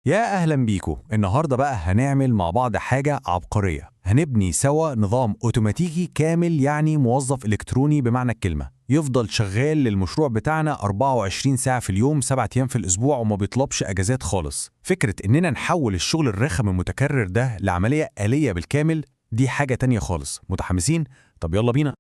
يا أهلا بيكو. النهاردة بقى هنعمل مع بعض حاجة عبقرية. هنبني سوا نظام أوتوماتيكي كامل، يعني موظف إلكتروني بمعنى الكلمة، يفضل شغال للمشروع بتاعنا 24 ساعة في اليوم 7 أيام في الأسبوع وما بيطلبش أجازات خالص. فكرة إننا نحول الشغل الرخم المتكرر ده لعملية آلية بالكامل دي حاجة تانية خالص. متحمسين؟ طب يلا بينا.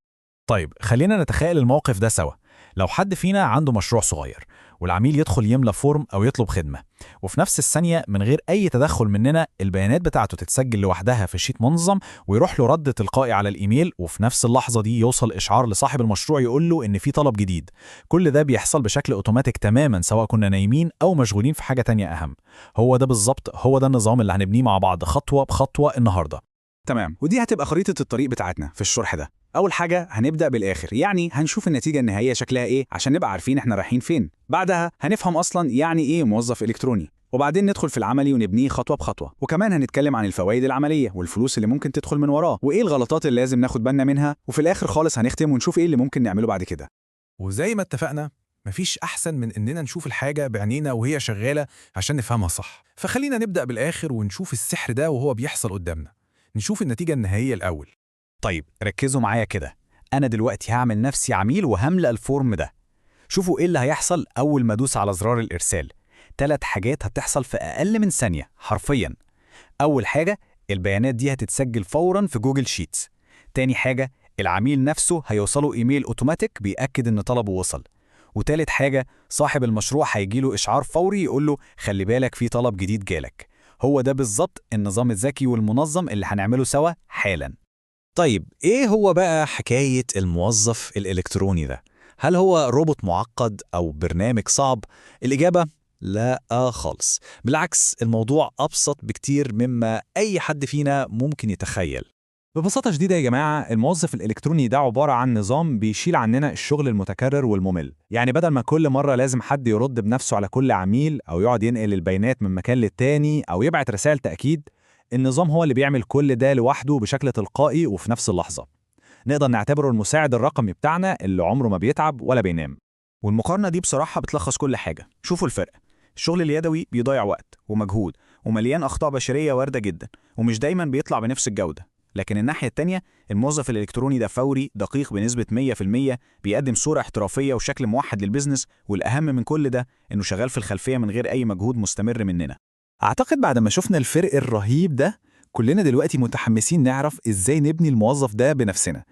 طيب خلينا نتخيل الموقف ده سوا. لو حد فينا عنده مشروع صغير والعميل يدخل يملى فورم أو يطلب خدمة، وفي نفس الثانية من غير أي تدخل مننا البيانات بتاعته تتسجل لوحدها في شيت منظم ويروح له رد تلقائي على الإيميل، وفي نفس اللحظة دي يوصل إشعار لصاحب المشروع يقول له إن في طلب جديد. كل ده بيحصل بشكل أوتوماتيك تماما سواء كنا نايمين أو مشغولين في حاجة تانية أهم. هو ده بالظبط، هو ده النظام اللي هنبنيه مع بعض خطوة بخطوة النهاردة. تمام، ودي هتبقى خريطة الطريق بتاعتنا في الشرح ده. أول حاجة هنبدأ بالآخر، يعني هنشوف النتيجة النهائية شكلها إيه عشان نبقى عارفين إحنا رايحين فين. بعدها هنفهم أصلاً يعني إيه موظف إلكتروني، وبعدين ندخل في العملي ونبنيه خطوة بخطوة. وكمان هنتكلم عن الفوائد العملية والفلوس اللي ممكن تدخل من وراه، وإيه الغلطات اللي لازم ناخد بالنا منها. وفي الآخر خالص هنختم ونشوف إيه اللي ممكن نعمله بعد كده. وزي ما اتفقنا، مفيش أحسن من إننا نشوف الحاجة بعينينا وهي شغالة عشان نفهمها صح. فخلينا نبدأ بالآخر ونشوف السحر ده وهو بيحصل قدامنا. نشوف النتيجة النهائية الأول. طيب ركزوا معايا كده. أنا دلوقتي هعمل نفسي عميل وهملأ الفورم ده. شوفوا إيه اللي هيحصل أول ما أدوس على زرار الإرسال. 3 حاجات هتحصل في أقل من ثانية حرفياً. أول حاجة، البيانات دي هتتسجل فوراً في جوجل شيتس. تاني حاجة، العميل نفسه هيوصله إيميل أوتوماتيك بيأكد إن طلبه وصل. وتالت حاجة، صاحب المشروع هيجيله إشعار فوري يقوله خلي بالك في طلب جديد جالك. هو ده بالظبط النظام الذكي والمنظم اللي هنعمله سوا حالاً. طيب إيه هو بقى حكاية الموظف الإلكتروني ده؟ هل هو روبوت معقد أو برنامج صعب؟ الإجابة لا خالص. بالعكس، الموضوع أبسط بكتير مما أي حد فينا ممكن يتخيل. ببساطة شديدة يا جماعة، الموظف الإلكتروني ده عبارة عن نظام بيشيل عننا الشغل المتكرر والممل. يعني بدل ما كل مرة لازم حد يرد بنفسه على كل عميل أو يقعد ينقل البيانات من مكان للتاني أو يبعت رسائل تأكيد، النظام هو اللي بيعمل كل ده لوحده بشكل تلقائي وفي نفس اللحظة. نقدر نعتبره المساعد الرقمي بتاعنا اللي عمره ما بيتعب ولا بينام. والمقارنة دي بصراحة بتلخص كل حاجة. شوفوا الفرق. الشغل اليدوي بيضيع وقت ومجهود ومليان أخطاء بشرية واردة جدا، ومش دايما بيطلع بنفس الجودة. لكن الناحية التانية، الموظف الإلكتروني ده فوري دقيق بنسبة 100%، بيقدم صورة احترافية وشكل موحد للبزنس، والأهم من كل ده إنه شغال في الخلفية من غير أي مجهود مستمر مننا. أعتقد بعد ما شفنا الفرق الرهيب ده، كلنا دلوقتي متحمسين نعرف إزاي نبني الموظف ده بنفسنا.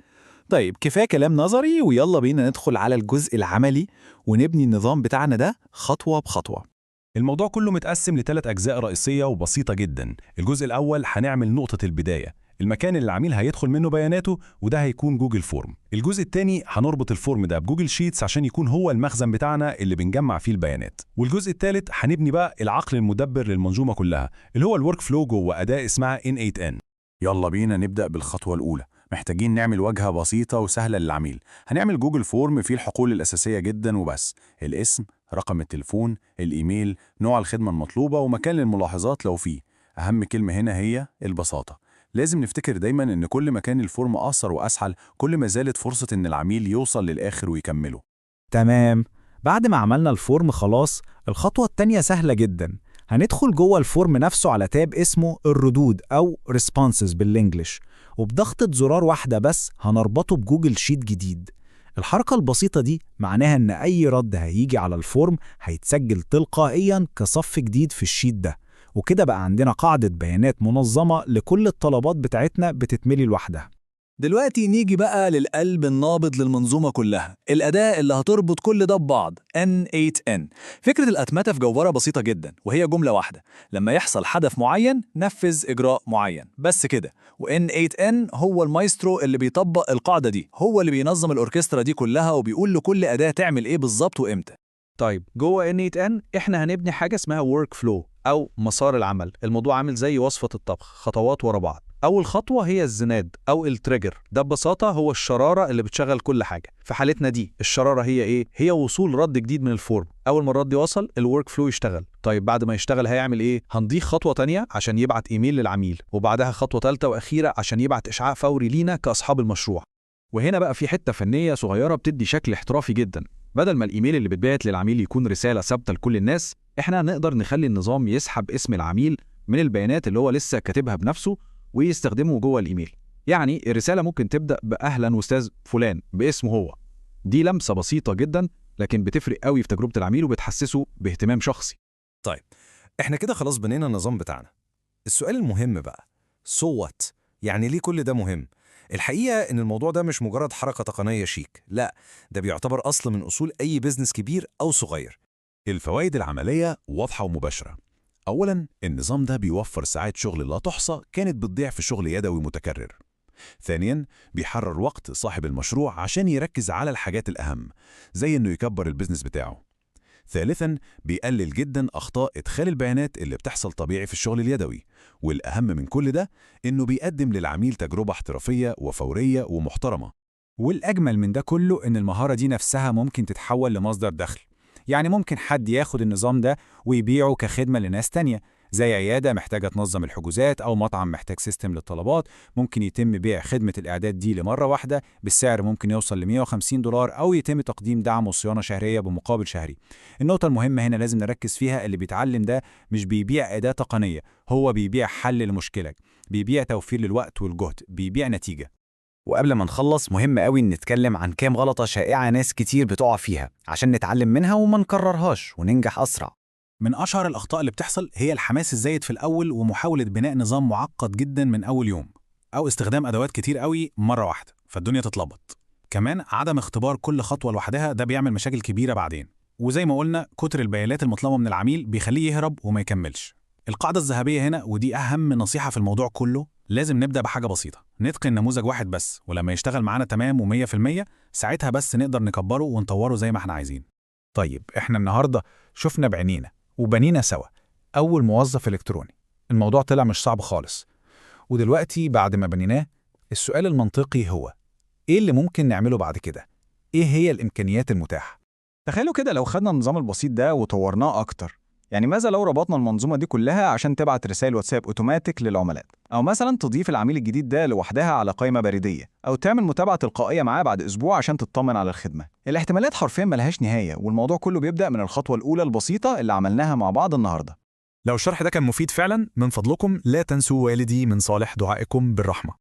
طيب كفاية كلام نظري، ويلا بينا ندخل على الجزء العملي ونبني النظام بتاعنا ده خطوة بخطوة. الموضوع كله متقسم ل3 أجزاء رئيسية وبسيطة جدا. الجزء الأول هنعمل نقطة البداية، المكان اللي العميل هيدخل منه بياناته، وده هيكون جوجل فورم. الجزء الثاني هنربط الفورم ده بجوجل شيتس عشان يكون هو المخزن بتاعنا اللي بنجمع فيه البيانات. والجزء الثالث هنبني بقى العقل المدبر للمنظومة كلها، اللي هو الورك فلو جوه أداة اسمها N8N. يلا بينا نبدأ بالخطوة الأولى. محتاجين نعمل واجهة بسيطة وسهلة للعميل. هنعمل جوجل فورم فيه الحقول الأساسية جدا وبس: الاسم، رقم التليفون، الإيميل، نوع الخدمة المطلوبة، ومكان للملاحظات لو فيه. أهم كلمة هنا هي البساطة. لازم نفتكر دايما إن كل ما كان الفورم أقصر وأسهل، كل ما زالت فرصة إن العميل يوصل للآخر ويكمله. تمام. بعد ما عملنا الفورم خلاص، الخطوة التانية سهلة جدا. هندخل جوه الفورم نفسه على تاب اسمه الردود أو responses بالإنجليش، وبضغطة زرار واحدة بس هنربطه بجوجل شيت جديد. الحركة البسيطة دي معناها إن أي رد هيجي على الفورم هيتسجل تلقائياً كصف جديد في الشيت ده، وكده بقى عندنا قاعدة بيانات منظمة لكل الطلبات بتاعتنا بتتملي لوحدها. دلوقتي نيجي بقى للقلب النابض للمنظومة كلها، الأداة اللي هتربط كل ده ببعض، N8N. فكرة الأتمتة في جوهرة بسيطة جدا، وهي جملة واحدة: لما يحصل حدث معين نفذ إجراء معين، بس كده. وN8N هو المايسترو اللي بيطبق القاعدة دي، هو اللي بينظم الأوركسترا دي كلها وبيقول لكل أداة تعمل إيه بالظبط وإمتى. طيب جوه N8N احنا هنبني حاجة اسمها work flow أو مسار العمل. الموضوع عامل زي وصفة الطبخ، خطوات ورا بعض. أول خطوة هي الزناد أو التريجر، ده ببساطة هو الشرارة اللي بتشغل كل حاجة. في حالتنا دي الشرارة هي إيه؟ هي وصول رد جديد من الفورم. أول ما الرد يوصل الورك فلو يشتغل. طيب بعد ما يشتغل هيعمل إيه؟ هنضيف خطوة تانية عشان يبعت إيميل للعميل، وبعدها خطوة ثالثة وأخيرة عشان يبعت إشعاع فوري لينا كأصحاب المشروع. وهنا بقى في حتة فنية صغيرة بتدي شكل احترافي جدا. بدل ما الإيميل اللي بيتبعت للعميل يكون رسالة ثابتة لكل الناس، إحنا نقدر نخلي النظام يسحب اسم العميل من البيانات اللي هو لسه كاتبها بنفسه ويستخدمه جوه الإيميل. يعني الرسالة ممكن تبدأ بأهلا أستاذ فلان باسمه هو. دي لمسة بسيطة جدا لكن بتفرق قوي في تجربة العميل وبتحسسه باهتمام شخصي. طيب، احنا كده خلاص بنينا النظام بتاعنا. السؤال المهم بقى، so what؟ يعني ليه كل ده مهم؟ الحقيقة إن الموضوع ده مش مجرد حركة تقنية شيك، لا، ده بيعتبر أصل من أصول أي بيزنس كبير أو صغير. الفوائد العملية واضحة ومباشرة. أولاً، النظام ده بيوفر ساعات شغل لا تحصى كانت بتضيع في شغل يدوي متكرر. ثانياً، بيحرر وقت صاحب المشروع عشان يركز على الحاجات الأهم، زي إنه يكبر البيزنس بتاعه. ثالثاً، بيقلل جداً أخطاء إدخال البيانات اللي بتحصل طبيعي في الشغل اليدوي. والأهم من كل ده، إنه بيقدم للعميل تجربة احترافية وفورية ومحترمة. والأجمل من ده كله إن المهارة دي نفسها ممكن تتحول لمصدر دخل. يعني ممكن حد ياخد النظام ده ويبيعه كخدمة لناس تانية، زي عيادة محتاجة تنظم الحجوزات أو مطعم محتاج سيستم للطلبات. ممكن يتم بيع خدمة الإعداد دي لمرة واحدة بالسعر ممكن يوصل ل $150، أو يتم تقديم دعم وصيانة شهرية بمقابل شهري. النقطة المهمة هنا لازم نركز فيها، اللي بيتعلم ده مش بيبيع أداة تقنية، هو بيبيع حل لمشكلة، بيبيع توفير للوقت والجهد، بيبيع نتيجة. وقبل ما نخلص مهم قوي نتكلم عن كام غلطة شائعة ناس كتير بتقع فيها عشان نتعلم منها وما نكررهاش وننجح أسرع. من أشهر الأخطاء اللي بتحصل هي الحماس الزايد في الأول ومحاولة بناء نظام معقد جدا من أول يوم، أو استخدام أدوات كتير قوي مرة واحدة فالدنيا تتلخبط. كمان عدم اختبار كل خطوة لوحدها ده بيعمل مشاكل كبيرة بعدين. وزي ما قلنا، كتر البيانات المطلوبة من العميل بيخليه يهرب وما يكملش. القاعدة الذهبية هنا، ودي أهم نصيحة في الموضوع كله، لازم نبدأ بحاجة بسيطة، نتقن نموذج واحد بس، ولما يشتغل معانا تمام و100% ساعتها بس نقدر نكبره ونطوره زي ما احنا عايزين. طيب، احنا النهاردة شفنا بعينينا وبنينا سوا أول موظف إلكتروني. الموضوع طلع مش صعب خالص. ودلوقتي بعد ما بنيناه، السؤال المنطقي هو إيه اللي ممكن نعمله بعد كده؟ إيه هي الإمكانيات المتاحة؟ تخيلوا كده لو خدنا النظام البسيط ده وطورناه أكتر. يعني ماذا لو ربطنا المنظومة دي كلها عشان تبعت رسائل واتساب أوتوماتيك للعملاء، أو مثلا تضيف العميل الجديد ده لوحدها على قائمة بريدية، أو تعمل متابعة تلقائية معاه بعد أسبوع عشان تطمن على الخدمة. الاحتمالات حرفيا ملهاش نهاية، والموضوع كله بيبدأ من الخطوة الأولى البسيطة اللي عملناها مع بعض النهاردة. لو الشرح ده كان مفيد فعلا، من فضلكم لا تنسوا والدي من صالح دعائكم بالرحمة.